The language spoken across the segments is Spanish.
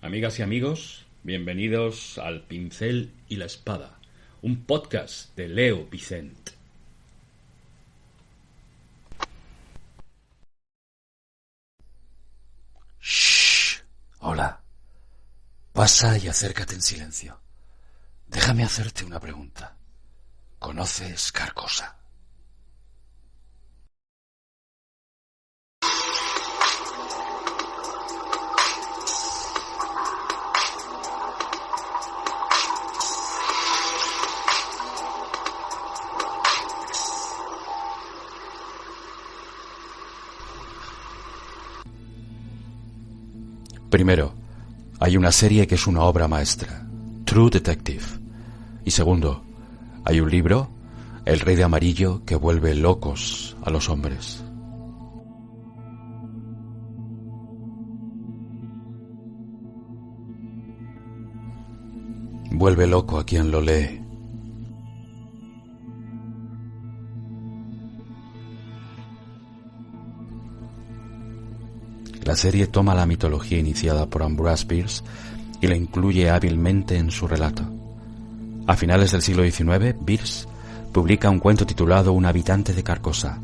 Amigas y amigos, bienvenidos al Pincel y la Espada, un podcast de Leo Vicent. Shh. Hola. Pasa y acércate en silencio. Déjame hacerte una pregunta. ¿Conoces Carcosa? Primero, hay una serie que es una obra maestra, True Detective. Y segundo, hay un libro, El Rey de Amarillo, que vuelve locos a los hombres. Vuelve loco a quien lo lee. La serie toma la mitología iniciada por Ambrose Bierce y la incluye hábilmente en su relato. A finales del siglo XIX, Bierce publica un cuento titulado Un habitante de Carcosa,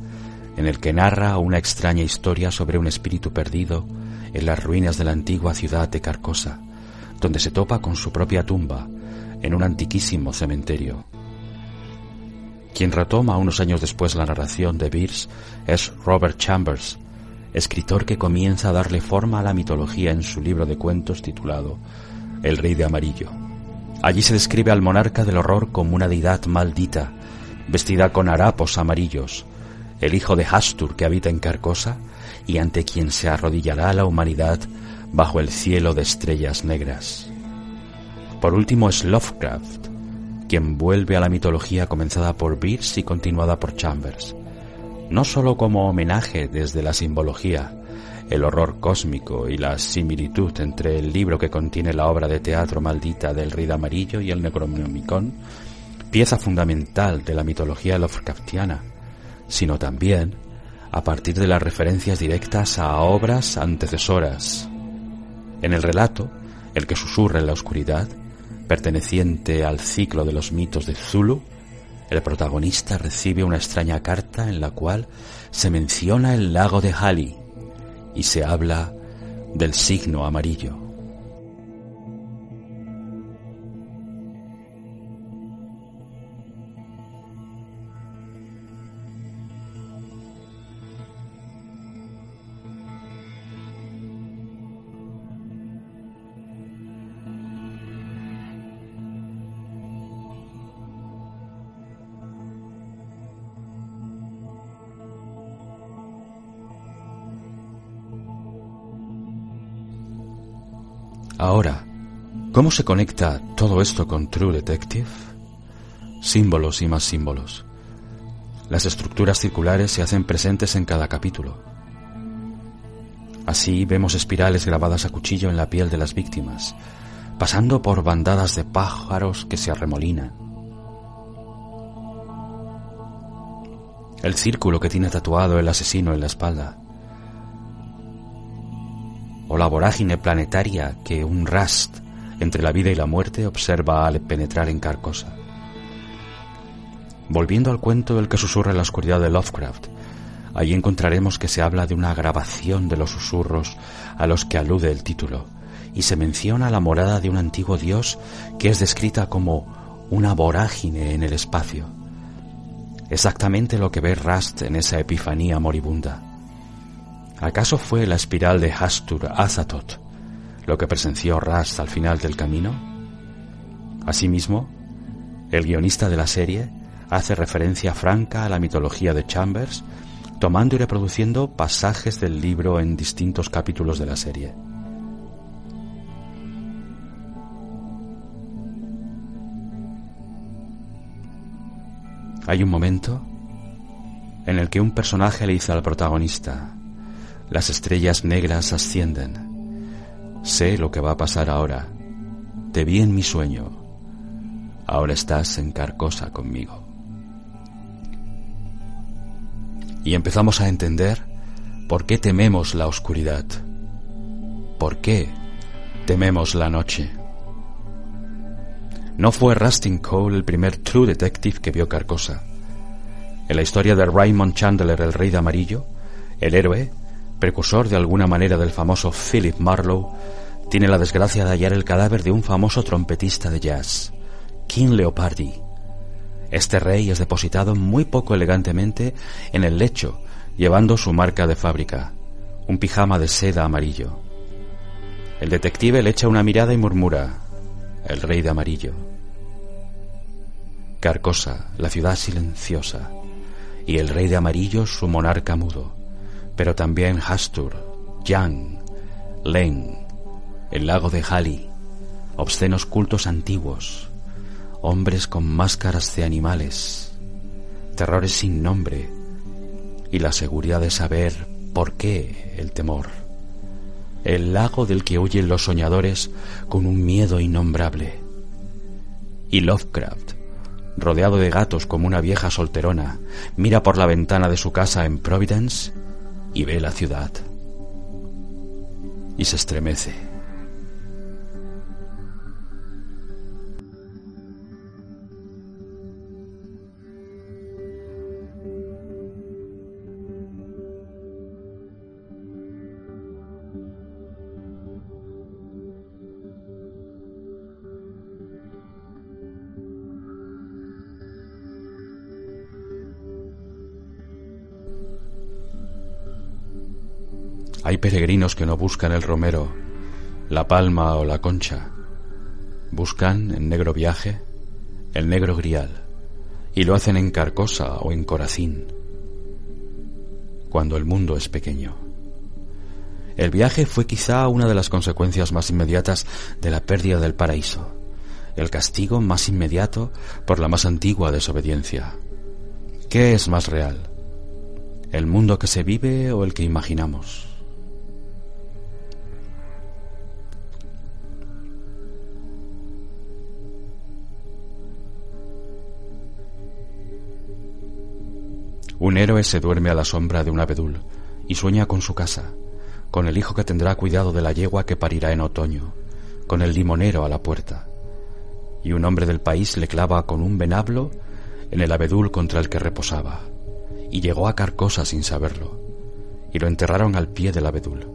en el que narra una extraña historia sobre un espíritu perdido en las ruinas de la antigua ciudad de Carcosa, donde se topa con su propia tumba en un antiquísimo cementerio. Quien retoma unos años después la narración de Bierce es Robert Chambers, escritor que comienza a darle forma a la mitología en su libro de cuentos titulado El Rey de Amarillo. Allí se describe al monarca del horror como una deidad maldita, vestida con harapos amarillos, el hijo de Hastur que habita en Carcosa y ante quien se arrodillará la humanidad bajo el cielo de estrellas negras. Por último es Lovecraft, quien vuelve a la mitología comenzada por Bierce y continuada por Chambers, no sólo como homenaje desde la simbología, el horror cósmico y la similitud entre el libro que contiene la obra de teatro maldita del Rey de Amarillo y el Necronomicon, pieza fundamental de la mitología Lovecraftiana, sino también a partir de las referencias directas a obras antecesoras. En el relato, El que susurra en la oscuridad, perteneciente al ciclo de los mitos de Cthulhu, el protagonista recibe una extraña carta en la cual se menciona el lago de Hali y se habla del signo amarillo. Ahora, ¿cómo se conecta todo esto con True Detective? Símbolos y más símbolos. Las estructuras circulares se hacen presentes en cada capítulo. Así vemos espirales grabadas a cuchillo en la piel de las víctimas, pasando por bandadas de pájaros que se arremolinan. El círculo que tiene tatuado el asesino en la espalda. O la vorágine planetaria que un Rast entre la vida y la muerte observa al penetrar en Carcosa. Volviendo al cuento El que susurra en la oscuridad de Lovecraft, allí encontraremos que se habla de una grabación de los susurros a los que alude el título, y se menciona la morada de un antiguo dios que es descrita como una vorágine en el espacio. Exactamente lo que ve Rast en esa epifanía moribunda. ¿Acaso fue la espiral de Hastur Azathoth lo que presenció Rast al final del camino? Asimismo, el guionista de la serie hace referencia franca a la mitología de Chambers, tomando y reproduciendo pasajes del libro en distintos capítulos de la serie. Hay un momento en el que un personaje le dice al protagonista: las estrellas negras ascienden. Sé lo que va a pasar ahora. Te vi en mi sueño. Ahora estás en Carcosa conmigo. Y empezamos a entender por qué tememos la oscuridad. ¿Por qué Tememos la noche. No fue Rustin Cole el primer True Detective que vio Carcosa. En la historia de Raymond Chandler, el Rey de Amarillo, el héroe, precursor de alguna manera del famoso Philip Marlowe, tiene la desgracia de hallar el cadáver de un famoso trompetista de jazz, King Leopardi. Este rey es depositado muy poco elegantemente en el lecho, llevando su marca de fábrica, un pijama de seda amarillo. El detective le echa una mirada y murmura: el Rey de Amarillo. Carcosa, la ciudad silenciosa, y el Rey de Amarillo, su monarca mudo, pero también Hastur, Yang, Len, el lago de Hali, obscenos cultos antiguos, hombres con máscaras de animales, terrores sin nombre y la seguridad de saber por qué el temor. El lago del que huyen los soñadores con un miedo innombrable. Y Lovecraft, rodeado de gatos como una vieja solterona, mira por la ventana de su casa en Providence y ve la ciudad. Y se estremece. Hay peregrinos que no buscan el romero, la palma o la concha. Buscan en Negro Viaje el negro grial, y lo hacen en Carcosa o en Corazín, cuando el mundo es pequeño. El viaje fue quizá una de las consecuencias más inmediatas de la pérdida del paraíso, el castigo más inmediato por la más antigua desobediencia. ¿Qué es más real? ¿El mundo que se vive o el que imaginamos? Un héroe se duerme a la sombra de un abedul y sueña con su casa, con el hijo que tendrá cuidado de la yegua que parirá en otoño, con el limonero a la puerta. Y un hombre del país le clava con un venablo en el abedul contra el que reposaba, y llegó a Carcosa sin saberlo, y lo enterraron al pie del abedul,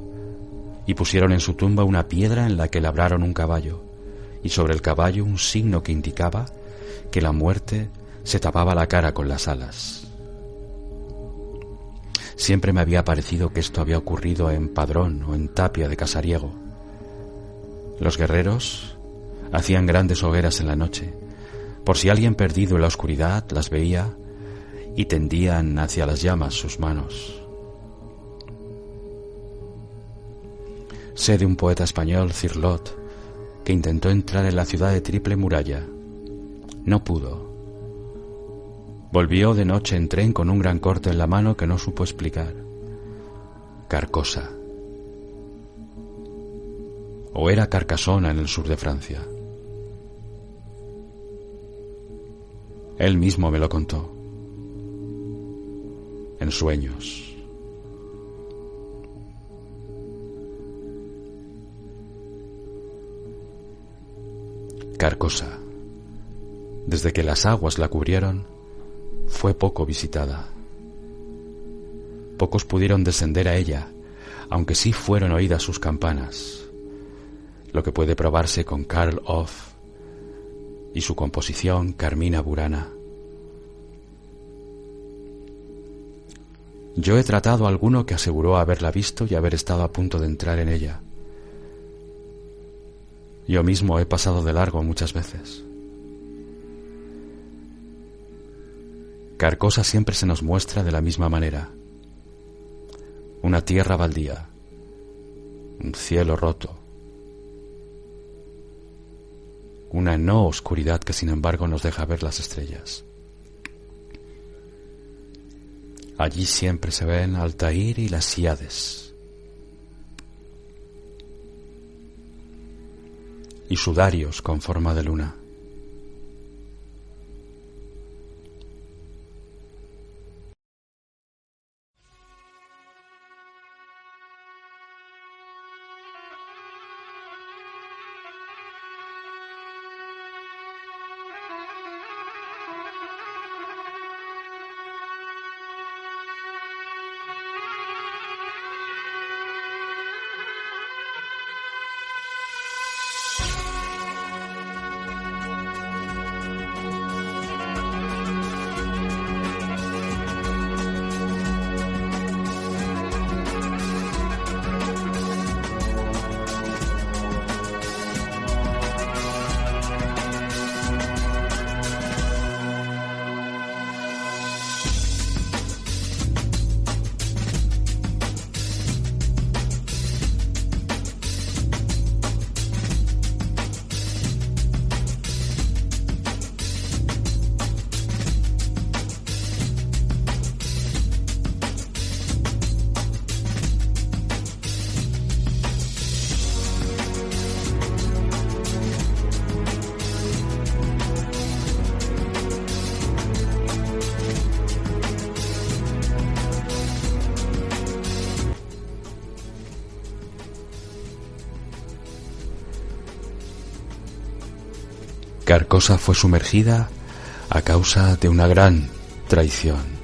y pusieron en su tumba una piedra en la que labraron un caballo, y sobre el caballo un signo que indicaba que la muerte se tapaba la cara con las alas. Siempre me había parecido que esto había ocurrido en Padrón o en Tapia de Casariego. Los guerreros hacían grandes hogueras en la noche, por si alguien perdido en la oscuridad las veía, y tendían hacia las llamas sus manos. Sé de un poeta español, Cirlot, que intentó entrar en la ciudad de Triple Muralla. No pudo. Volvió de noche en tren con un gran corte en la mano que no supo explicar. Carcosa. O era Carcassona en el sur de Francia. Él mismo me lo contó. En sueños. Carcosa, desde que las aguas la cubrieron, fue poco visitada. Pocos pudieron descender a ella, aunque sí fueron oídas sus campanas, lo que puede probarse con Karl Orff y su composición Carmina Burana. Yo he tratado a alguno que aseguró haberla visto y haber estado a punto de entrar en ella. Yo mismo he pasado de largo muchas veces. Carcosa siempre se nos muestra de la misma manera. Una tierra baldía, un cielo roto, una no oscuridad que sin embargo nos deja ver las estrellas. Allí siempre se ven Altair y las Híades, y sudarios con forma de luna. Carcosa fue sumergida a causa de una gran traición.